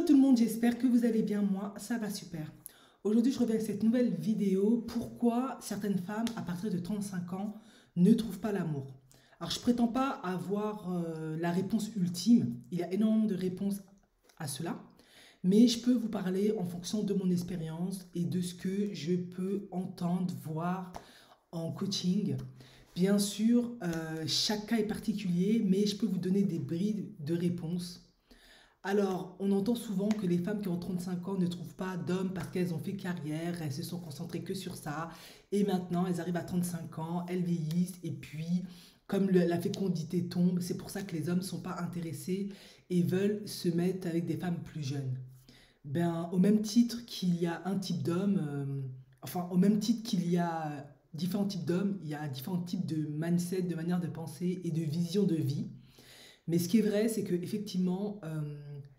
Hello tout le monde, j'espère que vous allez bien, moi ça va super. Aujourd'hui je reviens avec cette nouvelle vidéo, pourquoi certaines femmes à partir de 35 ans ne trouvent pas l'amour. Alors je prétends pas avoir la réponse ultime, il y a énormément de réponses à cela, mais je peux vous parler en fonction de mon expérience et de ce que je peux entendre, voir en coaching. Bien sûr, chaque cas est particulier, mais je peux vous donner des brides de réponses. Alors, on entend souvent que les femmes qui ont 35 ans ne trouvent pas d'hommes parce qu'elles ont fait carrière, elles se sont concentrées que sur ça. Et maintenant, elles arrivent à 35 ans, elles vieillissent et puis, comme la fécondité tombe, c'est pour ça que les hommes ne sont pas intéressés et veulent se mettre avec des femmes plus jeunes. Ben, au même titre qu'il y a un type d'homme, enfin, au même titre qu'il y a différents types d'hommes, il y a différents types de mindset, de manière de penser et de vision de vie. Mais ce qui est vrai, c'est que effectivement,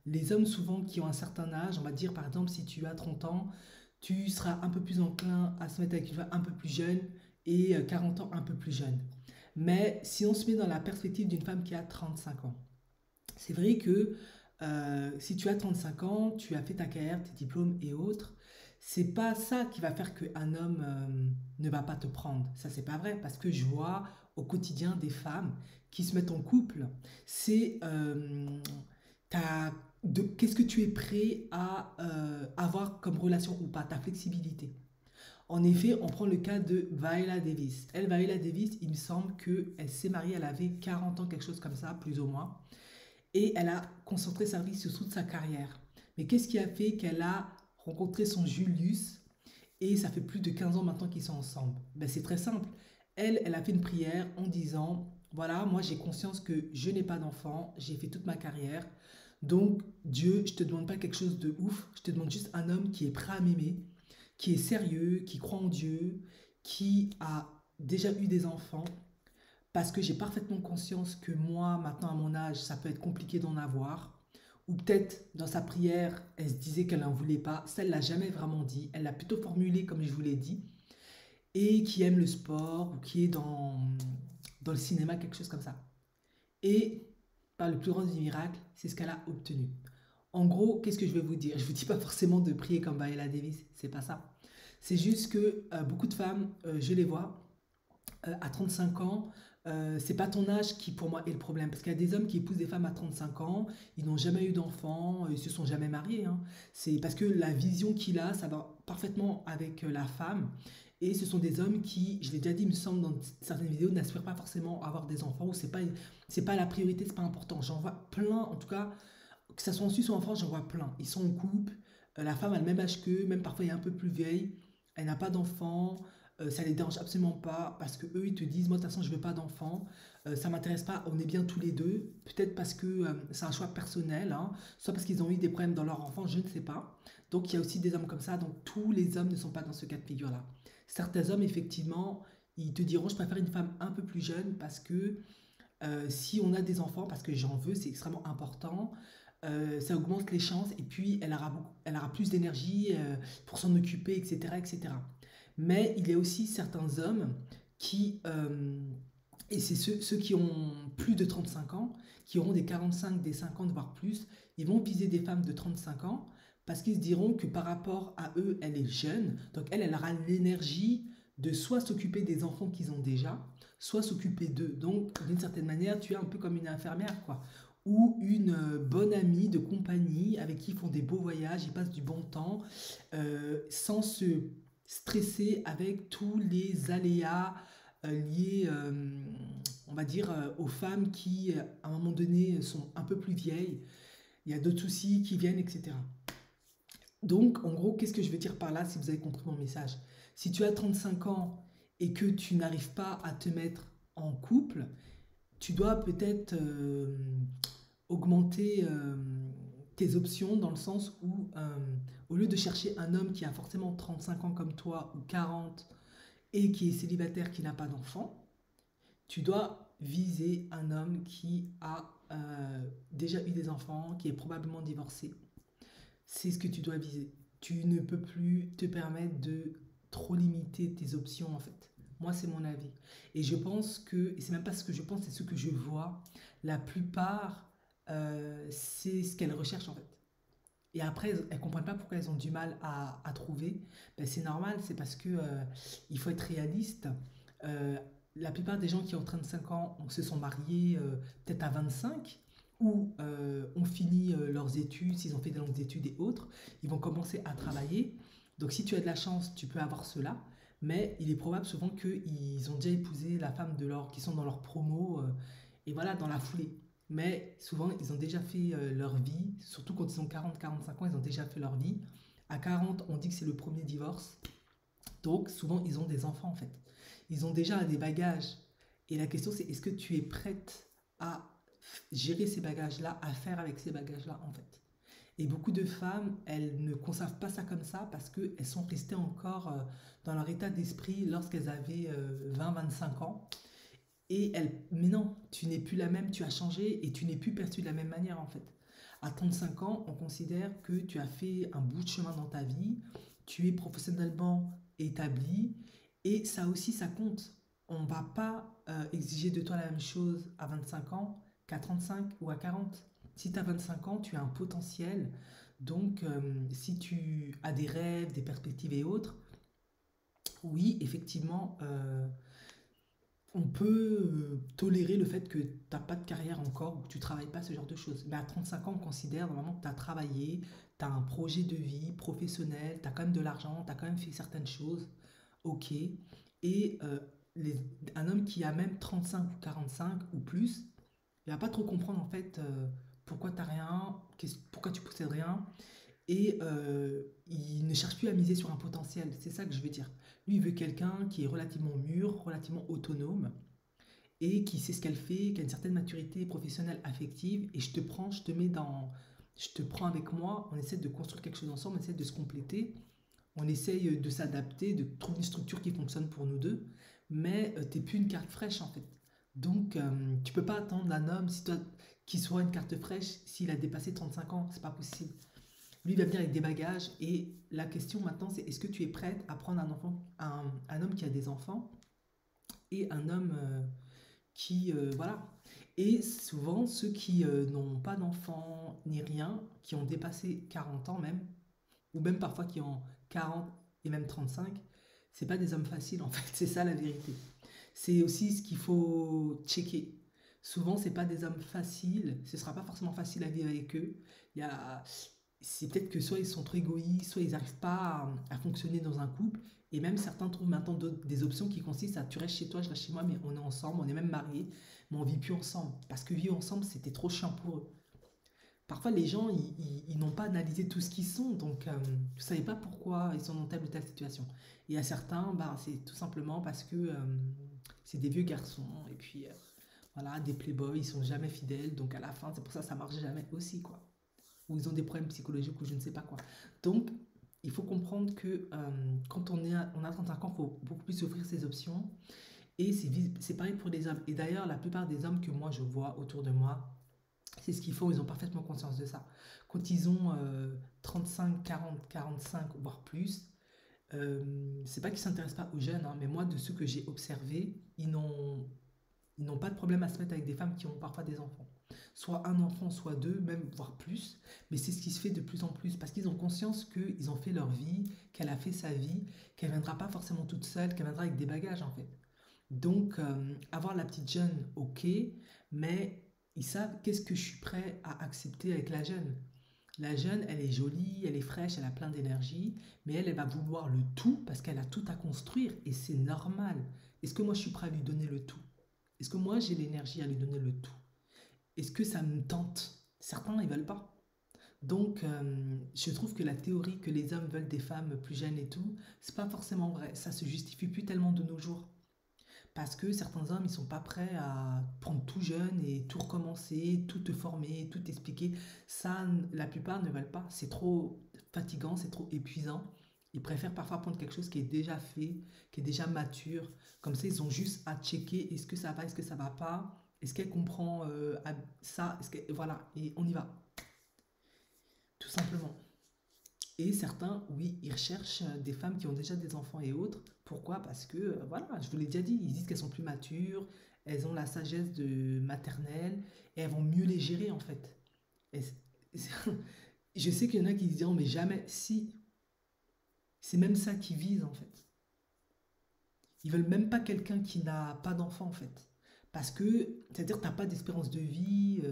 les hommes souvent qui ont un certain âge, on va dire par exemple si tu as 30 ans, tu seras un peu plus enclin à se mettre avec une femme un peu plus jeune et 40 ans un peu plus jeune. Mais si on se met dans la perspective d'une femme qui a 35 ans, c'est vrai que si tu as 35 ans, tu as fait ta carrière, tes diplômes et autres, c'est pas ça qui va faire qu'un homme ne va pas te prendre. Ça, c'est pas vrai parce que je vois au quotidien des femmes qui se mettent en couple. C'est qu'est-ce que tu es prêt à avoir comme relation ou pas, ta flexibilité. En effet, on prend le cas de Viola Davis. Elle, Viola Davis, il me semble qu'elle s'est mariée, elle avait 40 ans, quelque chose comme ça, plus ou moins et elle a concentré sa vie sur toute sa carrière. Mais qu'est-ce qui a fait qu'elle a rencontré son Julius et ça fait plus de 15 ans maintenant qu'ils sont ensemble? Ben, c'est très simple. Elle a fait une prière en disant, voilà, moi j'ai conscience que je n'ai pas d'enfant, j'ai fait toute ma carrière. Donc Dieu, je te demande pas quelque chose de ouf, je te demande juste un homme qui est prêt à m'aimer, qui est sérieux, qui croit en Dieu, qui a déjà eu des enfants parce que j'ai parfaitement conscience que moi, maintenant à mon âge, ça peut être compliqué d'en avoir. Ou peut-être dans sa prière, elle se disait qu'elle n'en voulait pas. Ça, elle l'a jamais vraiment dit. Elle l'a plutôt formulé comme je vous l'ai dit. Et qui aime le sport ou qui est dans le cinéma, quelque chose comme ça. Et par le plus grand des miracles, c'est ce qu'elle a obtenu. En gros, qu'est-ce que je vais vous dire? Je ne vous dis pas forcément de prier comme Viola Davis, c'est pas ça. C'est juste que beaucoup de femmes, je les vois, à 35 ans, c'est pas ton âge qui pour moi est le problème. Parce qu'il y a des hommes qui épousent des femmes à 35 ans, ils n'ont jamais eu d'enfants, ils se sont jamais mariés, hein. C'est parce que la vision qu'il a, ça va parfaitement avec la femme. Et ce sont des hommes qui, je l'ai déjà dit, il me semble, dans certaines vidéos, n'aspirent pas forcément à avoir des enfants, ou c'est pas la priorité, c'est pas important. J'en vois plein, en tout cas, que ça soit en Suisse ou en France, j'en vois plein. Ils sont en couple, la femme a le même âge qu'eux, même parfois elle est un peu plus vieille, elle n'a pas d'enfants, ça les dérange absolument pas parce que eux ils te disent moi de toute façon je veux pas d'enfants, ça m'intéresse pas, on est bien tous les deux, peut-être parce que c'est un choix personnel, hein, soit parce qu'ils ont eu des problèmes dans leur enfance, je ne sais pas. Donc il y a aussi des hommes comme ça, donc tous les hommes ne sont pas dans ce cas de figure là. Certains hommes effectivement ils te diront je préfère une femme un peu plus jeune parce que si on a des enfants, parce que j'en veux, c'est extrêmement important, ça augmente les chances et puis elle aura plus d'énergie pour s'en occuper, etc., etc. Mais il y a aussi certains hommes qui, et c'est ceux qui ont plus de 35 ans, qui auront des 45, des 50, voire plus, ils vont viser des femmes de 35 ans parce qu'ils se diront que par rapport à eux, elle est jeune, donc elle aura l'énergie de soit s'occuper des enfants qu'ils ont déjà, soit s'occuper d'eux. Donc, d'une certaine manière, tu es un peu comme une infirmière, quoi. Ou une bonne amie de compagnie avec qui ils font des beaux voyages, ils passent du bon temps, sans se stresser avec tous les aléas liés, on va dire, aux femmes qui, à un moment donné, sont un peu plus vieilles. Il y a d'autres soucis qui viennent, etc. Donc, en gros, qu'est-ce que je veux dire par là, si vous avez compris mon message? Si tu as 35 ans et que tu n'arrives pas à te mettre en couple, tu dois peut-être augmenter tes options dans le sens où, au lieu de chercher un homme qui a forcément 35 ans comme toi ou 40 et qui est célibataire, qui n'a pas d'enfant, tu dois viser un homme qui a déjà eu des enfants, qui est probablement divorcé. C'est ce que tu dois viser. Tu ne peux plus te permettre de trop limiter tes options en fait. Moi, c'est mon avis. Et je pense que, et c'est même pas ce que je pense, c'est ce que je vois, la plupart, c'est ce qu'elles recherchent en fait. Et après, elles comprennent pas pourquoi elles ont du mal à trouver. Ben, c'est normal, c'est parce que il faut être réaliste. Euh, la plupart des gens qui ont 35 ans se sont mariés peut-être à 25 ou ont fini leurs études, s'ils ont fait des longues études et autres, ils vont commencer à travailler. Donc si tu as de la chance, tu peux avoir cela. Mais il est probable souvent qu'ils ont déjà épousé la femme qui sont dans leur promo, et voilà, dans la foulée. Mais souvent, ils ont déjà fait leur vie, surtout quand ils ont 40-45 ans, ils ont déjà fait leur vie. À 40, on dit que c'est le premier divorce. Donc, souvent, ils ont des enfants en fait. Ils ont déjà des bagages. Et la question, c'est est-ce que tu es prête à gérer ces bagages-là, à faire avec ces bagages-là en fait. Et beaucoup de femmes, elles ne conçoivent pas ça comme ça parce qu'elles sont restées encore dans leur état d'esprit lorsqu'elles avaient 20-25 ans. Mais non, tu n'es plus la même, tu as changé et tu n'es plus perçue de la même manière en fait. À 35 ans, on considère que tu as fait un bout de chemin dans ta vie, tu es professionnellement établi et ça aussi, ça compte. On ne va pas exiger de toi la même chose à 25 ans qu'à 35 ou à 40. Si tu as 25 ans, tu as un potentiel. Donc, si tu as des rêves, des perspectives et autres, oui, effectivement, on peut tolérer le fait que tu n'as pas de carrière encore ou que tu ne travailles pas ce genre de choses. Mais à 35 ans, on considère vraiment que tu as travaillé, tu as un projet de vie professionnel, tu as quand même de l'argent, tu as quand même fait certaines choses. Ok. Et un homme qui a même 35 ou 45 ou plus, il va pas trop comprendre en fait pourquoi tu n'as rien, pourquoi tu possèdes rien. Et il ne cherche plus à miser sur un potentiel. C'est ça que je veux dire. Lui, il veut quelqu'un qui est relativement mûr, relativement autonome et qui sait ce qu'elle fait, qui a une certaine maturité professionnelle, affective. Et je te prends, je te mets dans. Je te prends avec moi, on essaie de construire quelque chose ensemble, on essaie de se compléter, on essaye de s'adapter, de trouver une structure qui fonctionne pour nous deux, mais tu n'es plus une carte fraîche en fait. Donc tu peux pas attendre d'un homme si toi, qui soit une carte fraîche s'il a dépassé 35 ans, c'est pas possible. Lui, il va venir avec des bagages. Et la question maintenant, c'est est-ce que tu es prête à prendre un enfant, un homme qui a des enfants et un homme qui, voilà. Et souvent, ceux qui n'ont pas d'enfants ni rien, qui ont dépassé 40 ans même, ou même parfois qui ont 40 et même 35, c'est pas des hommes faciles en fait. C'est ça la vérité. C'est aussi ce qu'il faut checker. Souvent, c'est pas des hommes faciles. Ce sera pas forcément facile à vivre avec eux. Il y a, c'est peut-être que soit ils sont trop égoïstes, soit ils n'arrivent pas à fonctionner dans un couple. Et même certains trouvent maintenant des options qui consistent à tu restes chez toi, je reste chez moi, mais on est ensemble, on est même mariés, mais on vit plus ensemble. Parce que vivre ensemble, c'était trop chiant pour eux. Parfois, les gens, ils n'ont pas analysé tout ce qu'ils sont, donc vous ne savez pas pourquoi ils sont dans telle ou telle situation. Et à certains, bah, c'est tout simplement parce que c'est des vieux garçons, et puis voilà, des playboys, ils sont jamais fidèles, donc à la fin, c'est pour ça que ça marche jamais aussi, quoi. Ou ils ont des problèmes psychologiques ou je ne sais pas quoi. Donc, il faut comprendre que quand on a 35 ans, il faut beaucoup plus offrir ses options. Et c'est pareil pour les hommes. Et d'ailleurs, la plupart des hommes que moi je vois autour de moi, c'est ce qu'ils font, ils ont parfaitement conscience de ça. Quand ils ont 35, 40, 45, voire plus, c'est pas qu'ils s'intéressent pas aux jeunes, hein, mais moi, de ceux que j'ai observés, ils n'ont pas de problème à se mettre avec des femmes qui ont parfois des enfants. Soit un enfant, soit deux, même voire plus. Mais c'est ce qui se fait de plus en plus parce qu'ils ont conscience qu'ils ont fait leur vie, qu'elle a fait sa vie, qu'elle ne viendra pas forcément toute seule, qu'elle viendra avec des bagages en fait. Donc, avoir la petite jeune, ok, mais ils savent qu'est-ce que je suis prêt à accepter avec la jeune. La jeune, elle est jolie, elle est fraîche, elle a plein d'énergie, mais elle va vouloir le tout parce qu'elle a tout à construire et c'est normal. Est-ce que moi je suis prêt à lui donner le tout? Est-ce que moi j'ai l'énergie à lui donner le tout? Est-ce que ça me tente? Certains, ils veulent pas. Donc, je trouve que la théorie que les hommes veulent des femmes plus jeunes et tout, c'est pas forcément vrai. Ça se justifie plus tellement de nos jours. Parce que certains hommes, ils sont pas prêts à prendre tout jeune et tout recommencer, tout te former, tout t'expliquer. Ça, la plupart ne veulent pas. C'est trop fatigant, c'est trop épuisant. Ils préfèrent parfois prendre quelque chose qui est déjà fait, qui est déjà mature. Comme ça, ils ont juste à checker est-ce que ça va, est-ce que ça va pas, est-ce qu'elle comprend ça, voilà, et on y va, tout simplement. Et certains, oui, ils recherchent des femmes qui ont déjà des enfants et autres. Pourquoi? Parce que, voilà, je vous l'ai déjà dit, ils disent qu'elles sont plus matures, elles ont la sagesse de maternelle et elles vont mieux les gérer en fait. Et Je sais qu'il y en a qui se diront, mais jamais, si, c'est même ça qu'ils visent en fait. Ils veulent même pas quelqu'un qui n'a pas d'enfant en fait. Parce que, c'est-à-dire que t'as pas d'espérance de vie,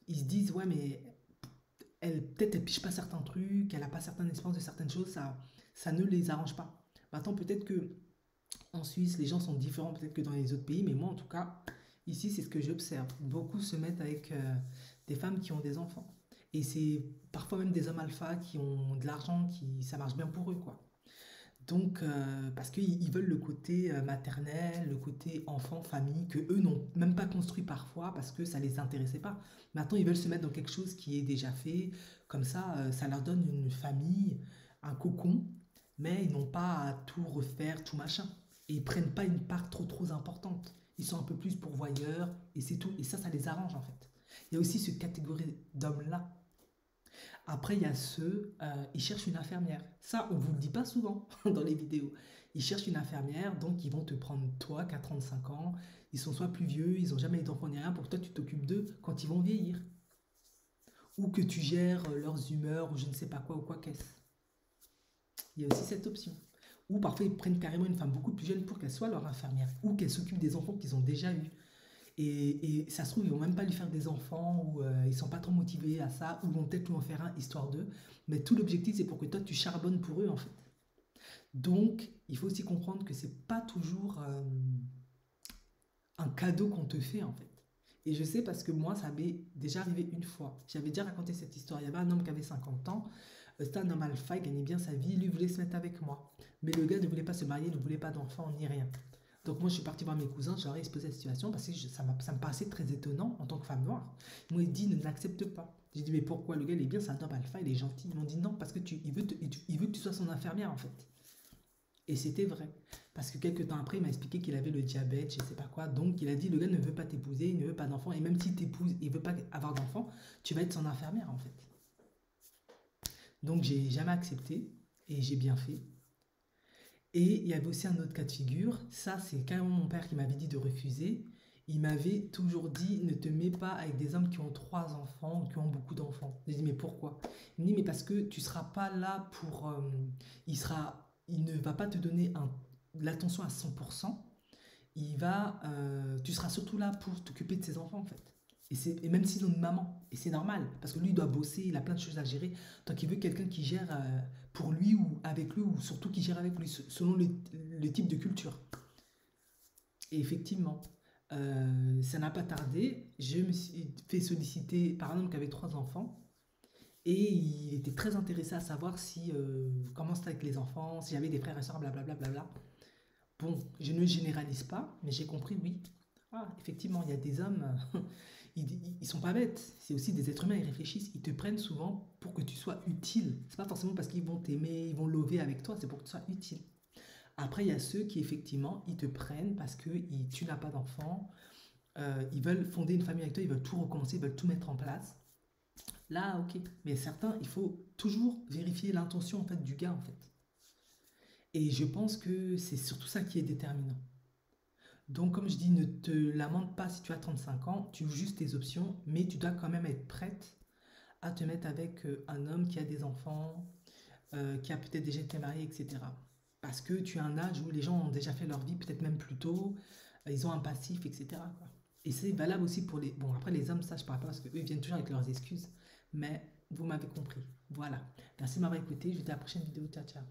ils se disent, ouais, mais elle, peut-être elle piche pas certains trucs, elle a pas certaines espérances de certaines choses, ça ne les arrange pas. Maintenant, peut-être que en Suisse, les gens sont différents peut-être que dans les autres pays, mais moi en tout cas, ici, c'est ce que j'observe. Beaucoup se mettent avec des femmes qui ont des enfants. Et c'est parfois même des hommes alpha qui ont de l'argent, qui ça marche bien pour eux, quoi. Donc, parce qu'ils veulent le côté maternel, le côté enfant, famille, que eux n'ont même pas construit parfois parce que ça les intéressait pas. Maintenant, ils veulent se mettre dans quelque chose qui est déjà fait. Comme ça leur donne une famille, un cocon, mais ils n'ont pas à tout refaire, tout machin. Et ils prennent pas une part trop importante. Ils sont un peu plus pourvoyeurs et c'est tout. Et ça les arrange en fait. Il y a aussi cette catégorie d'hommes-là. Après, il y a ceux, ils cherchent une infirmière. Ça, on ne vous le dit pas souvent dans les vidéos. Ils cherchent une infirmière, donc ils vont te prendre toi, qui as 35 ans. Ils sont soit plus vieux, ils n'ont jamais eu d'enfant ni rien, pour que toi, tu t'occupes d'eux quand ils vont vieillir. Ou que tu gères leurs humeurs, ou je ne sais pas quoi, ou quoi qu'est-ce. Il y a aussi cette option. Ou parfois, ils prennent carrément une femme beaucoup plus jeune pour qu'elle soit leur infirmière, ou qu'elle s'occupe des enfants qu'ils ont déjà eus. Et ça se trouve, ils vont même pas lui faire des enfants, ou ils sont pas trop motivés à ça, ou vont peut-être lui en faire un, histoire d'eux. Mais tout l'objectif, c'est pour que toi, tu charbonnes pour eux, en fait. Donc, il faut aussi comprendre que c'est pas toujours un cadeau qu'on te fait, en fait. Et je sais parce que moi, ça m'est déjà arrivé une fois. J'avais déjà raconté cette histoire. Il y avait un homme qui avait 50 ans. C'était un homme alpha, il gagnait bien sa vie. Lui voulait se mettre avec moi. Mais le gars ne voulait pas se marier, ne voulait pas d'enfant, ni rien. Donc moi, je suis parti voir mes cousins, je leur ai exposé la situation parce que ça me paraissait très étonnant en tant que femme noire. Ils m'ont dit, ne l'accepte pas. J'ai dit, mais pourquoi? Le gars, il est bien, c'est un homme alpha, il est gentil. Ils m'ont dit, non, parce que il veut que tu sois son infirmière, en fait. Et c'était vrai. Parce que quelques temps après, il m'a expliqué qu'il avait le diabète, je sais pas quoi. Donc, il a dit, le gars ne veut pas t'épouser, il ne veut pas d'enfant. Et même si t'épouses, il veut pas avoir d'enfant, tu vas être son infirmière, en fait. Donc, j'ai jamais accepté. Et j'ai bien fait. Et il y avait aussi un autre cas de figure. Ça, c'est carrément mon père qui m'avait dit de refuser. Il m'avait toujours dit, ne te mets pas avec des hommes qui ont trois enfants ou qui ont beaucoup d'enfants. J'ai dit, mais pourquoi? Il me dit, mais parce que tu seras pas là pour... il ne va pas te donner l'attention à 100%. Tu seras surtout là pour t'occuper de ses enfants, en fait. Et même s'ils ont une maman, et c'est normal, parce que lui il doit bosser, il a plein de choses à gérer, donc il veut quelqu'un qui gère pour lui ou avec lui, ou surtout qui gère avec lui, selon le type de culture. Et effectivement, ça n'a pas tardé, je me suis fait solliciter par un homme qui avait trois enfants, et il était très intéressé à savoir si comment c'était avec les enfants, si j'avais des frères et sœurs, blablabla. Bon, je ne généralise pas, mais j'ai compris, oui. Ah, effectivement, il y a des hommes, ils sont pas bêtes. C'est aussi des êtres humains, ils réfléchissent. Ils te prennent souvent pour que tu sois utile. C'est pas forcément parce qu'ils vont t'aimer, ils vont lover avec toi, c'est pour que tu sois utile. Après, il y a ceux qui, effectivement, ils te prennent parce que tu n'as pas d'enfant, ils veulent fonder une famille avec toi, ils veulent tout recommencer, ils veulent tout mettre en place. Là, ok. Mais certains, il faut toujours vérifier l'intention en fait du gars en fait. Et je pense que c'est surtout ça qui est déterminant. Donc, comme je dis, ne te lamente pas si tu as 35 ans, tu joues juste tes options, mais tu dois quand même être prête à te mettre avec un homme qui a des enfants, qui a peut-être déjà été marié, etc. Parce que tu as un âge où les gens ont déjà fait leur vie, peut-être même plus tôt, ils ont un passif, etc. quoi. Et c'est valable aussi pour les... Bon, après les hommes, ça je parle pas parce qu'eux ils viennent toujours avec leurs excuses, mais vous m'avez compris. Voilà. Merci de m'avoir écouté, je vous dis à la prochaine vidéo. Ciao, ciao.